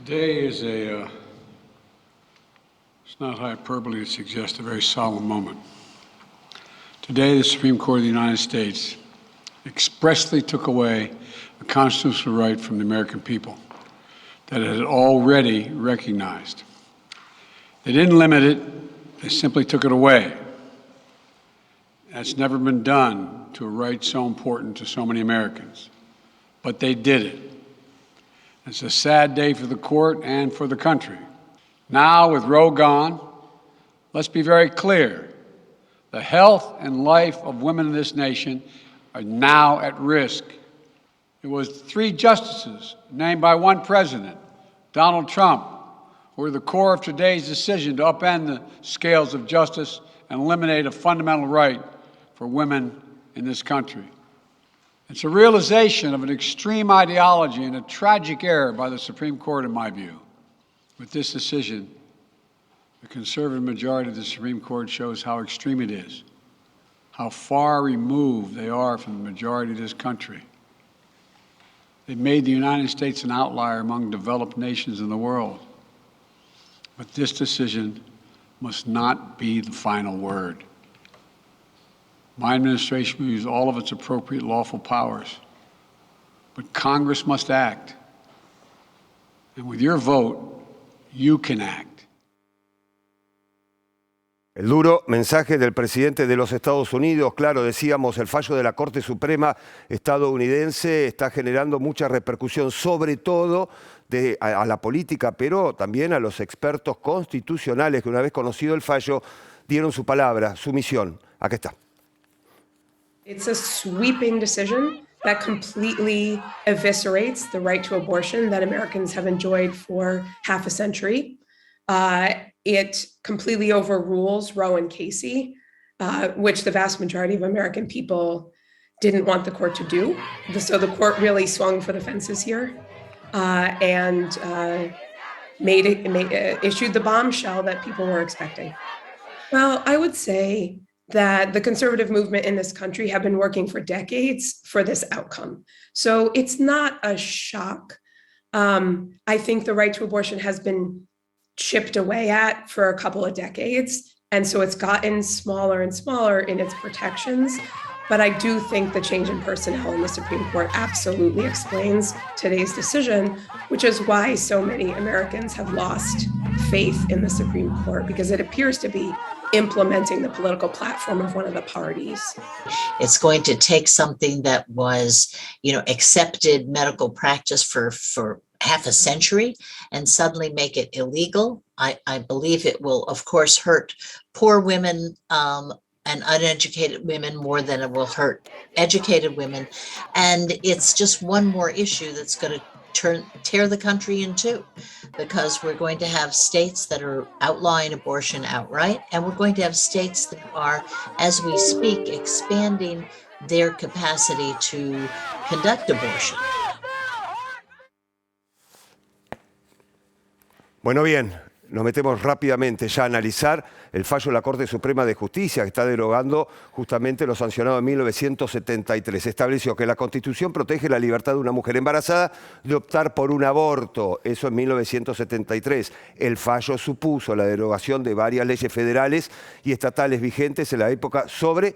Today is it's not hyperbole to suggest a very solemn moment. Today, the Supreme Court of the United States expressly took away a constitutional right from the American people that it had already recognized. They didn't limit it, they simply took it away. That's never been done to a right so important to so many Americans. But they did it. It's a sad day for the court and for the country. Now, with Roe gone, let's be very clear. The health and life of women in this nation are now at risk. It was 3 justices named by 1 president, Donald Trump, who were the core of today's decision to upend the scales of justice and eliminate a fundamental right for women in this country. It's a realization of an extreme ideology and a tragic error by the Supreme Court, in my view. With this decision, the conservative majority of the Supreme Court shows how extreme it is, how far removed they are from the majority of this country. They've made the United States an outlier among developed nations in the world. But this decision must not be the final word. My administration will use all of its appropriate lawful powers, but Congress must act. And with your vote, you can act. El duro mensaje del presidente de los Estados Unidos. Claro, decíamos, el fallo de la Corte Suprema estadounidense está generando mucha repercusión, sobre todo a la política, pero también a los expertos constitucionales que, una vez conocido el fallo, dieron su palabra, su misión. Acá está. It's a sweeping decision that completely eviscerates the right to abortion that Americans have enjoyed for half a century. It completely overrules Roe and Casey, which the vast majority of American people didn't want the court to do. So the court really swung for the fences here and issued the bombshell that people were expecting. Well, I would say that the conservative movement in this country have been working for decades for this outcome. So it's not a shock. I think the right to abortion has been chipped away at for a couple of decades, and so it's gotten smaller and smaller in its protections. But I do think the change in personnel in the Supreme Court absolutely explains today's decision, which is why so many Americans have lost faith in the Supreme Court, because it appears to be implementing the political platform of one of the parties. It's going to take something that was, accepted medical practice for half a century and suddenly make it illegal. I believe it will, of course, hurt poor women and uneducated women more than it will hurt educated women. And it's just one more issue that's going to tear the country in two, because we're going to have states that are outlawing abortion outright, and we're going to have states that are, as we speak, expanding their capacity to conduct abortion. Bueno, bien, nos metemos rápidamente ya a analizar el fallo de la Corte Suprema de Justicia, que está derogando justamente lo sancionado en 1973. Estableció que la Constitución protege la libertad de una mujer embarazada de optar por un aborto. Eso en 1973. El fallo supuso la derogación de varias leyes federales y estatales vigentes en la época sobre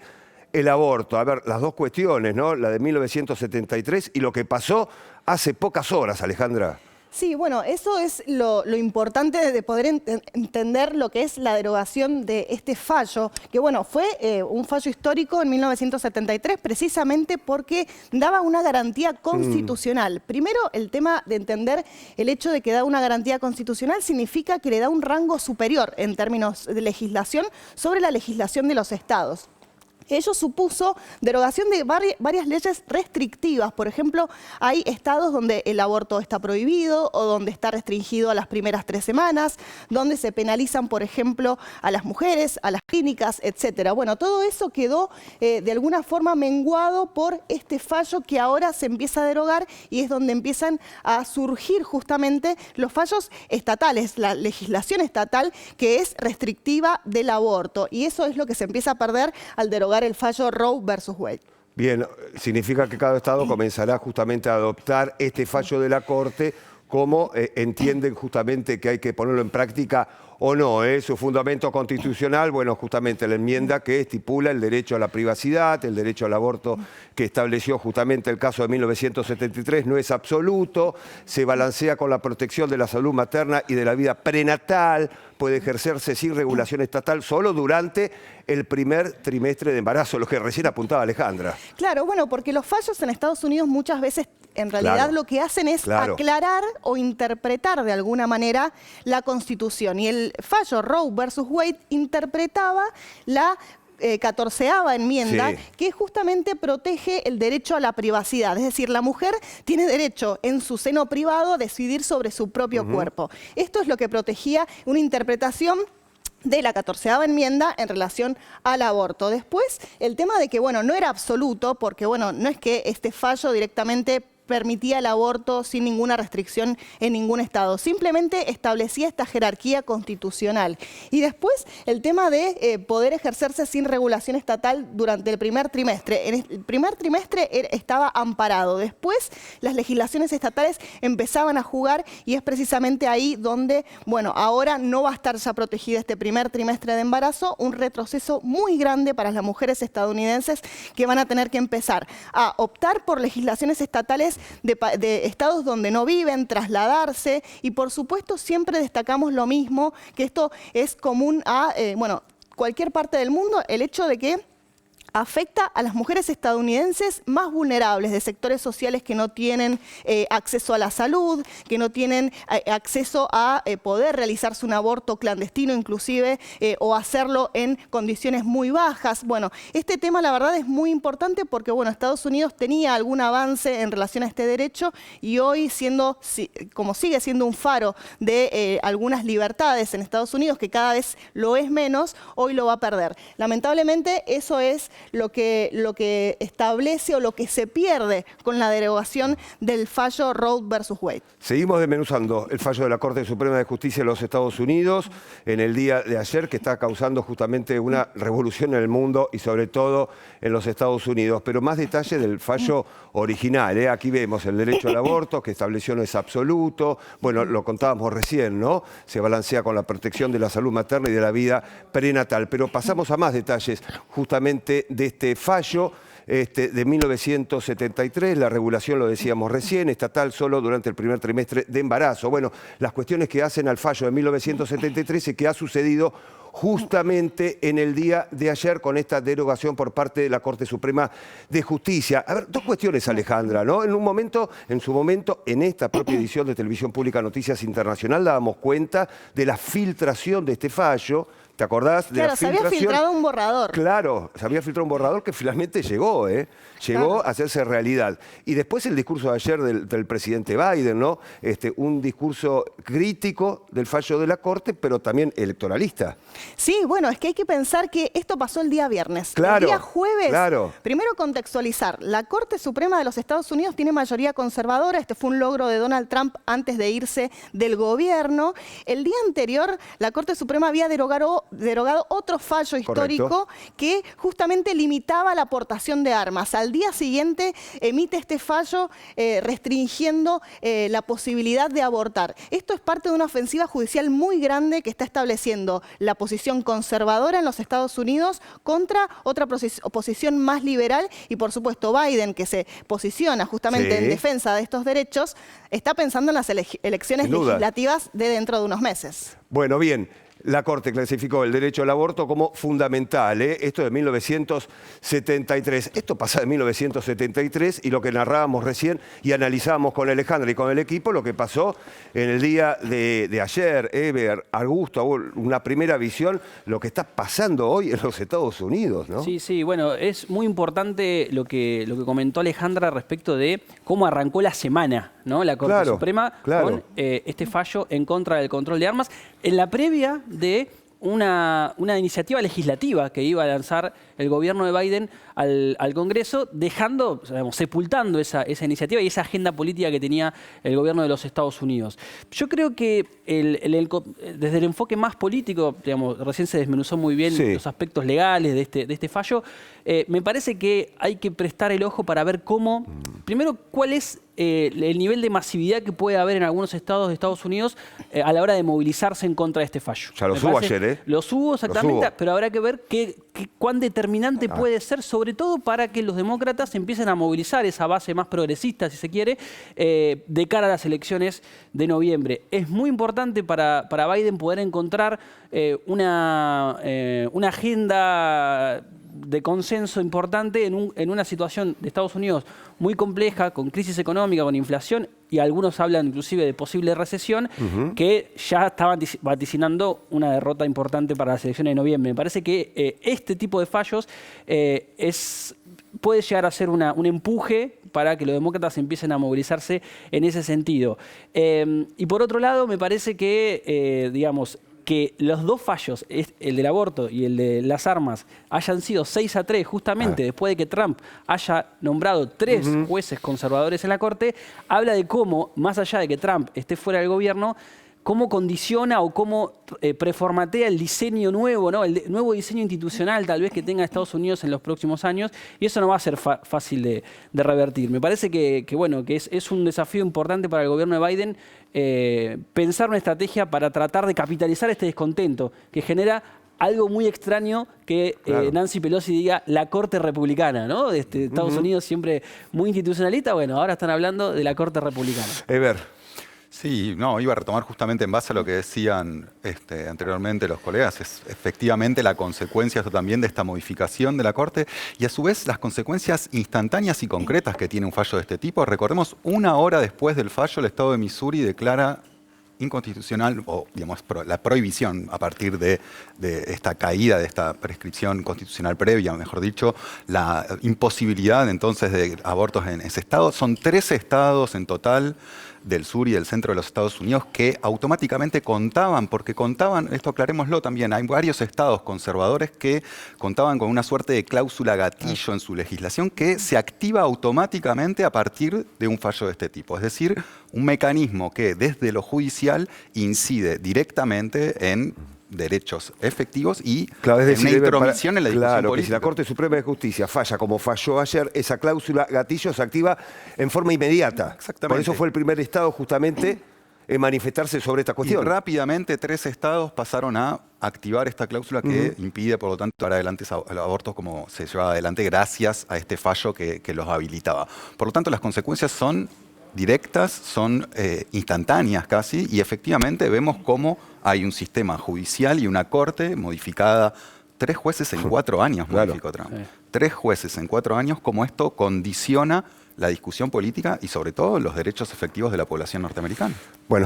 el aborto. A ver, las dos cuestiones, ¿no? La de 1973 y lo que pasó hace pocas horas, Alejandra. Sí, bueno, eso es lo importante de poder entender lo que es la derogación de este fallo, que bueno, fue un fallo histórico en 1973 precisamente porque daba una garantía constitucional. Primero, el tema de entender el hecho de que da una garantía constitucional significa que le da un rango superior en términos de legislación sobre la legislación de los estados. Ello supuso derogación de varias leyes restrictivas. Por ejemplo, hay estados donde el aborto está prohibido o donde está restringido a las primeras 3 semanas, donde se penalizan, por ejemplo, a las mujeres, a las clínicas, etc. Bueno, todo eso quedó de alguna forma menguado por este fallo que ahora se empieza a derogar y es donde empiezan a surgir justamente los fallos estatales, la legislación estatal que es restrictiva del aborto. Y eso es lo que se empieza a perder al derogar el fallo Roe versus Wade. Bien, significa que cada estado comenzará justamente a adoptar este fallo de la Corte cómo entienden justamente que hay que ponerlo en práctica o no. Su fundamento constitucional, bueno, justamente la enmienda que estipula el derecho a la privacidad, el derecho al aborto que estableció justamente el caso de 1973, no es absoluto, se balancea con la protección de la salud materna y de la vida prenatal, puede ejercerse sin regulación estatal solo durante el primer trimestre de embarazo, lo que recién apuntaba Alejandra. Claro, bueno, porque los fallos en Estados Unidos muchas veces en realidad Claro, lo que hacen es claro. aclarar o interpretar de alguna manera la Constitución. Y el fallo Roe versus Wade interpretaba la 14ª enmienda, Sí. que justamente protege el derecho a la privacidad. Es decir, la mujer tiene derecho en su seno privado a decidir sobre su propio cuerpo. Esto es lo que protegía una interpretación de la 14ª enmienda en relación al aborto. Después, el tema de que, bueno, no era absoluto, porque, bueno, no es que este fallo directamente permitía el aborto sin ninguna restricción en ningún estado. Simplemente establecía esta jerarquía constitucional. Y después el tema de poder ejercerse sin regulación estatal durante el primer trimestre. En el primer trimestre estaba amparado. Después las legislaciones estatales empezaban a jugar y es precisamente ahí donde, bueno, ahora no va a estar ya protegida este primer trimestre de embarazo, un retroceso muy grande para las mujeres estadounidenses que van a tener que empezar a optar por legislaciones estatales de estados donde no viven, trasladarse y por supuesto siempre destacamos lo mismo, que esto es común a cualquier parte del mundo, el hecho de que afecta a las mujeres estadounidenses más vulnerables de sectores sociales que no tienen acceso a la salud, que no tienen acceso a poder realizarse un aborto clandestino inclusive o hacerlo en condiciones muy bajas. Bueno, este tema la verdad es muy importante porque bueno, Estados Unidos tenía algún avance en relación a este derecho y hoy como sigue siendo un faro de algunas libertades en Estados Unidos, que cada vez lo es menos, hoy lo va a perder. Lamentablemente eso es lo que establece o lo que se pierde con la derogación del fallo Roe versus Wade. Seguimos desmenuzando el fallo de la Corte Suprema de Justicia de los Estados Unidos en el día de ayer, que está causando justamente una revolución en el mundo y sobre todo en los Estados Unidos. Pero más detalle del fallo original. Aquí vemos el derecho al aborto, que estableció no es absoluto. Bueno, lo contábamos recién, ¿no? Se balancea con la protección de la salud materna y de la vida prenatal. Pero pasamos a más detalles justamente de este fallo de 1973, la regulación, lo decíamos recién, estatal solo durante el primer trimestre de embarazo. Bueno, las cuestiones que hacen al fallo de 1973 y que ha sucedido justamente en el día de ayer con esta derogación por parte de la Corte Suprema de Justicia. A ver, dos cuestiones, Alejandra, ¿no? En su momento, en esta propia edición de Televisión Pública Noticias Internacional dábamos cuenta de la filtración de este fallo. ¿Te acordás de la filtración? Claro, se había filtrado un borrador. Claro, se había filtrado un borrador que finalmente llegó, llegó a hacerse realidad. Y después el discurso de ayer del presidente Biden, ¿no? Un discurso crítico del fallo de la Corte, pero también electoralista. Sí, bueno, es que hay que pensar que esto pasó el día viernes. Claro, el día jueves, claro. Primero contextualizar, la Corte Suprema de los Estados Unidos tiene mayoría conservadora, este fue un logro de Donald Trump antes de irse del gobierno. El día anterior, la Corte Suprema había derogado otro fallo histórico que justamente limitaba la aportación de armas. Al día siguiente emite este fallo restringiendo la posibilidad de abortar. Esto es parte de una ofensiva judicial muy grande que está estableciendo la posición conservadora en los Estados Unidos contra otra oposición más liberal y por supuesto Biden, que se posiciona justamente en defensa de estos derechos, está pensando en las elecciones legislativas de dentro de unos meses. Bueno, bien. La Corte clasificó el derecho al aborto como fundamental. Esto de 1973. Esto pasa de 1973 y lo que narrábamos recién y analizábamos con Alejandra y con el equipo, lo que pasó en el día de ayer. Augusto, una primera visión, lo que está pasando hoy en los Estados Unidos, ¿no? Sí, bueno, es muy importante lo que comentó Alejandra respecto de cómo arrancó la semana, ¿no? La Corte Suprema con este fallo en contra del control de armas. En la previa de una iniciativa legislativa que iba a lanzar el gobierno de Biden al Congreso, dejando, sepultando esa iniciativa y esa agenda política que tenía el gobierno de los Estados Unidos. Yo creo que desde el enfoque más político, recién se desmenuzó muy bien los aspectos legales de este fallo, me parece que hay que prestar el ojo para ver cómo, primero, cuál es el nivel de masividad que puede haber en algunos estados de Estados Unidos a la hora de movilizarse en contra de este fallo. Ya los hubo ayer, ¿eh? Los hubo exactamente, Los hubo. pero habrá que ver cuán determinante puede ser, sobre todo para que los demócratas empiecen a movilizar esa base más progresista, si se quiere, de cara a las elecciones de noviembre. Es muy importante para Biden poder encontrar una agenda de consenso importante en una situación de Estados Unidos muy compleja, con crisis económica, con inflación, y algunos hablan inclusive de posible recesión, que ya estaban vaticinando una derrota importante para las elecciones de noviembre. Me parece que este tipo de fallos puede llegar a ser un empuje para que los demócratas empiecen a movilizarse en ese sentido. Y por otro lado, me parece que, digamos, que los dos fallos, el del aborto y el de las armas, hayan sido 6-3 justamente después de que Trump haya nombrado 3 jueces conservadores en la Corte, habla de cómo, más allá de que Trump esté fuera del gobierno, cómo condiciona o cómo preformatea el diseño nuevo, ¿no? El nuevo diseño institucional tal vez que tenga Estados Unidos en los próximos años, y eso no va a ser fácil de revertir. Me parece que es un desafío importante para el gobierno de Biden pensar una estrategia para tratar de capitalizar este descontento que genera algo muy extraño que Nancy Pelosi diga la Corte Republicana, ¿no? De Estados Unidos siempre muy institucionalista. Bueno, ahora están hablando de la Corte Republicana. Ever. Sí, no, iba a retomar justamente en base a lo que decían anteriormente los colegas. Es efectivamente la consecuencia también de esta modificación de la Corte y a su vez las consecuencias instantáneas y concretas que tiene un fallo de este tipo. Recordemos, 1 hora después del fallo, el Estado de Missouri declara inconstitucional, o digamos la prohibición a partir de esta caída, de esta prescripción constitucional previa, mejor dicho, la imposibilidad entonces de abortos en ese estado. Son 13 estados en total del sur y del centro de los Estados Unidos que automáticamente contaban, esto aclarémoslo también, hay varios estados conservadores que contaban con una suerte de cláusula gatillo en su legislación que se activa automáticamente a partir de un fallo de este tipo. Es decir, un mecanismo que desde lo judicial incide directamente en derechos efectivos y es una intromisión en la discusión que política. si la Corte Suprema de Justicia falla como falló ayer, esa cláusula gatillo se activa en forma inmediata. Exactamente. Por eso fue el primer estado justamente en manifestarse sobre esta cuestión. Y rápidamente 3 estados pasaron a activar esta cláusula que impide, por lo tanto, llevar adelante los abortos como se llevaba adelante gracias a este fallo que los habilitaba. Por lo tanto, las consecuencias son directas, son instantáneas casi, y efectivamente vemos cómo hay un sistema judicial y una corte modificada. 3 jueces en 4 años modificó Trump. 3 jueces en 4 años, cómo esto condiciona la discusión política y sobre todo los derechos efectivos de la población norteamericana. Bueno,